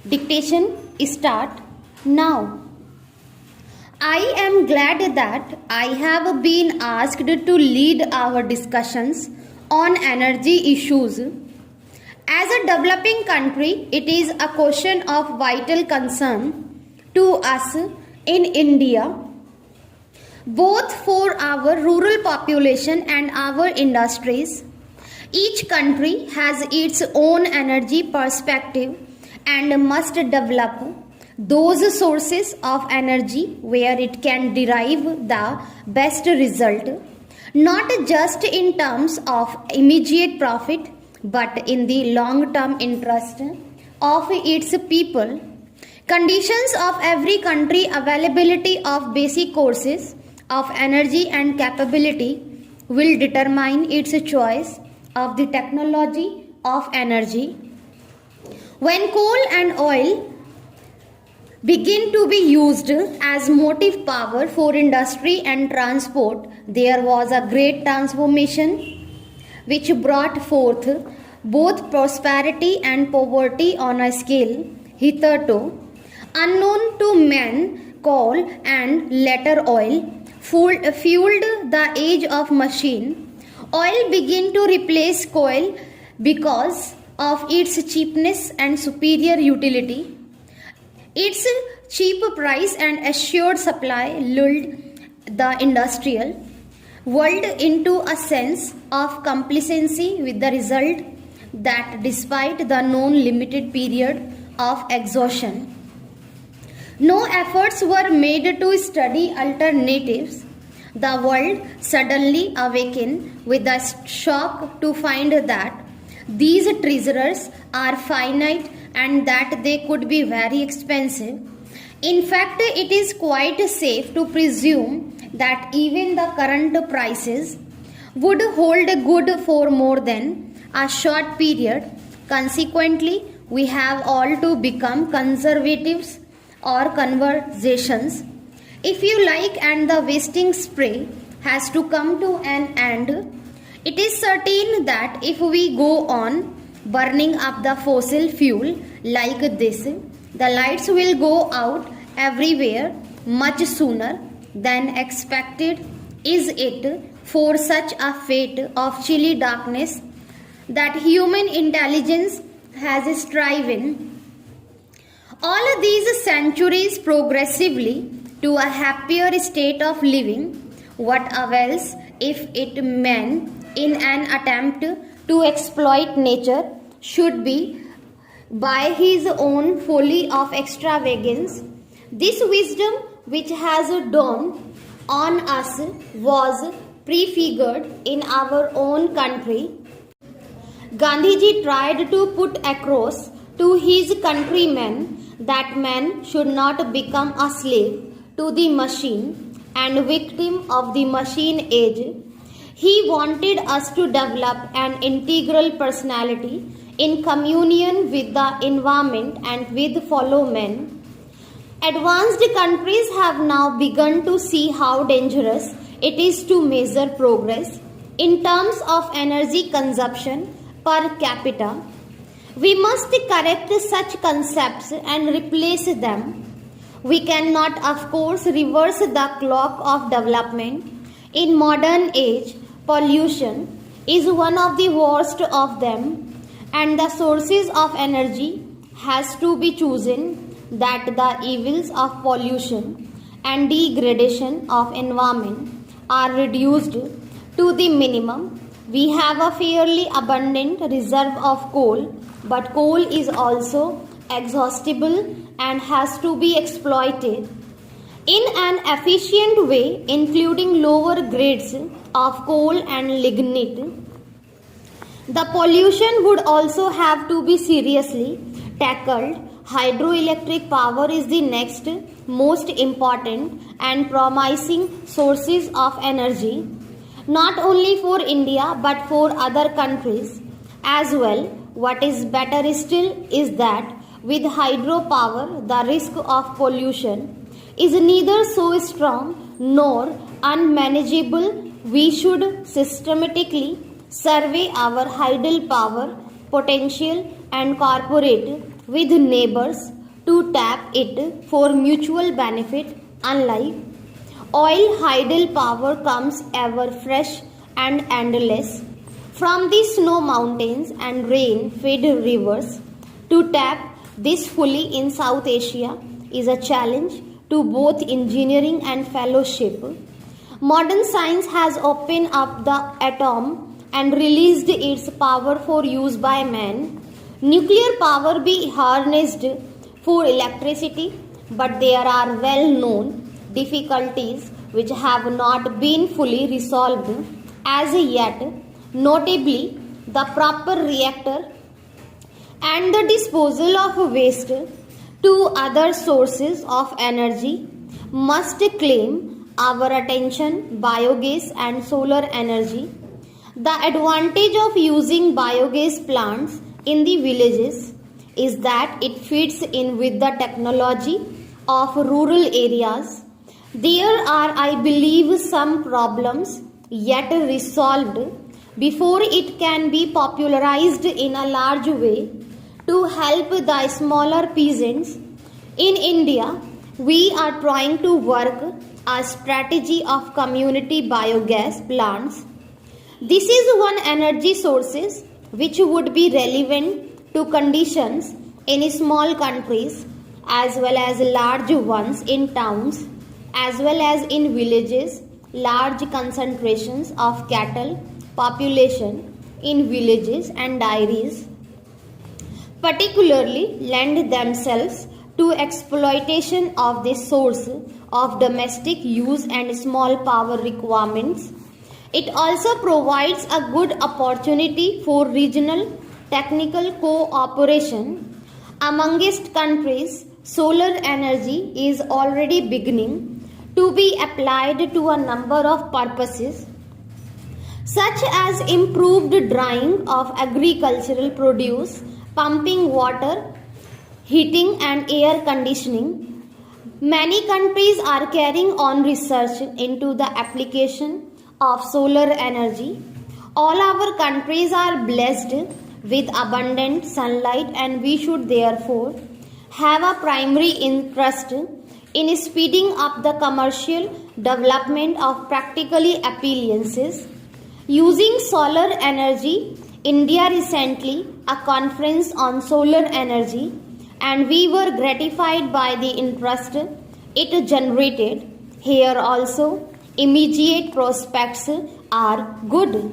Dictation start now. I am glad that I have been asked to lead our discussions on energy issues. As a developing country, it is a question of vital concern to us in India, both for our rural population and our industries. Each country has its own energy perspective and must develop those sources of energy where it can derive the best result, not just in terms of immediate profit but in the long term interest of its people. Conditions of every country, availability of basic courses of energy and capability will determine its choice of the technology of energy. When coal and oil begin to be used as motive power for industry and transport, there was a great transformation which brought forth both prosperity and poverty on a scale hitherto unknown to men. Coal and later oil fueled the age of machine. Oil began to replace coal because of its cheapness and superior utility. Its cheap price and assured supply lulled the industrial world into a sense of complacency, with the result that despite the known limited period of exhaustion, no efforts were made to study alternatives. The world suddenly awakened with a shock to find that these treasures are finite and that they could be very expensive. In fact, it is quite safe to presume that even the current prices would hold good for more than a short period. Consequently, we have all to become conservatives or conversations, if you like, and the wasting spree has to come to an end. It is certain that if we go on burning up the fossil fuel like this, the lights will go out everywhere much sooner than expected. Is it for such a fate of chilly darkness that human intelligence has striven all these centuries progressively to a happier state of living? What avails if it men, in an attempt to exploit nature, should be by his own folly of extravagance? This wisdom which has dawned on us was prefigured in our own country. Gandhiji tried to put across to his countrymen that man should not become a slave to the machine and victim of the machine age. He wanted us to develop an integral personality in communion with the environment and with fellow men. Advanced countries have now begun to see how dangerous it is to measure progress in terms of energy consumption per capita. We must correct such concepts and replace them. We cannot, of course, reverse the clock of development. In modern age, pollution is one of the worst of them, and the sources of energy has to be chosen that the evils of pollution and degradation of environment are reduced to the minimum. We have a fairly abundant reserve of coal, but coal is also exhaustible and has to be exploited in an efficient way, including lower grades of coal and lignite. The pollution would also have to be seriously tackled. Hydroelectric power is the next most important and promising sources of energy, not only for India but for other countries as well. What is better still is that with hydropower, the risk of pollution is neither so strong nor unmanageable. We should systematically survey our hydropower potential and cooperate with neighbors to tap it for mutual benefit. Unlike oil, hydel comes ever fresh and endless from the snow mountains and rain-fed rivers. To tap this fully in South Asia is a challenge to both engineering and fellowship. Modern science has opened up the atom and released its power for use by man. Nuclear power be harnessed for electricity, but there are well-known difficulties which have not been fully resolved as yet, notably the proper reactor and the disposal of waste to other sources of energy must claim our attention. Biogas and solar energy. The advantage of using biogas plants in the villages is that it fits in with the technology of rural areas. There are, I believe, some problems yet resolved before it can be popularized in a large way to help the smaller peasants. In India, we are trying to work a strategy of community biogas plants. This is one energy sources which would be relevant to conditions in small countries as well as large ones in towns as well as in villages. Large concentrations of cattle population in villages and dairies particularly lend themselves to exploitation of this source of domestic use and small power requirements. It also provides a good opportunity for regional technical cooperation amongst countries. Solar energy is already beginning to be applied to a number of purposes such as improved drying of agricultural produce, pumping water, heating and air conditioning. Many countries are carrying on research into the application of solar energy. All our countries are blessed with abundant sunlight and we should therefore have a primary interest in speeding up the commercial development of practically appliances using solar energy. India recently a conference on solar energy and we were gratified by the interest it generated. Here also immediate prospects are good.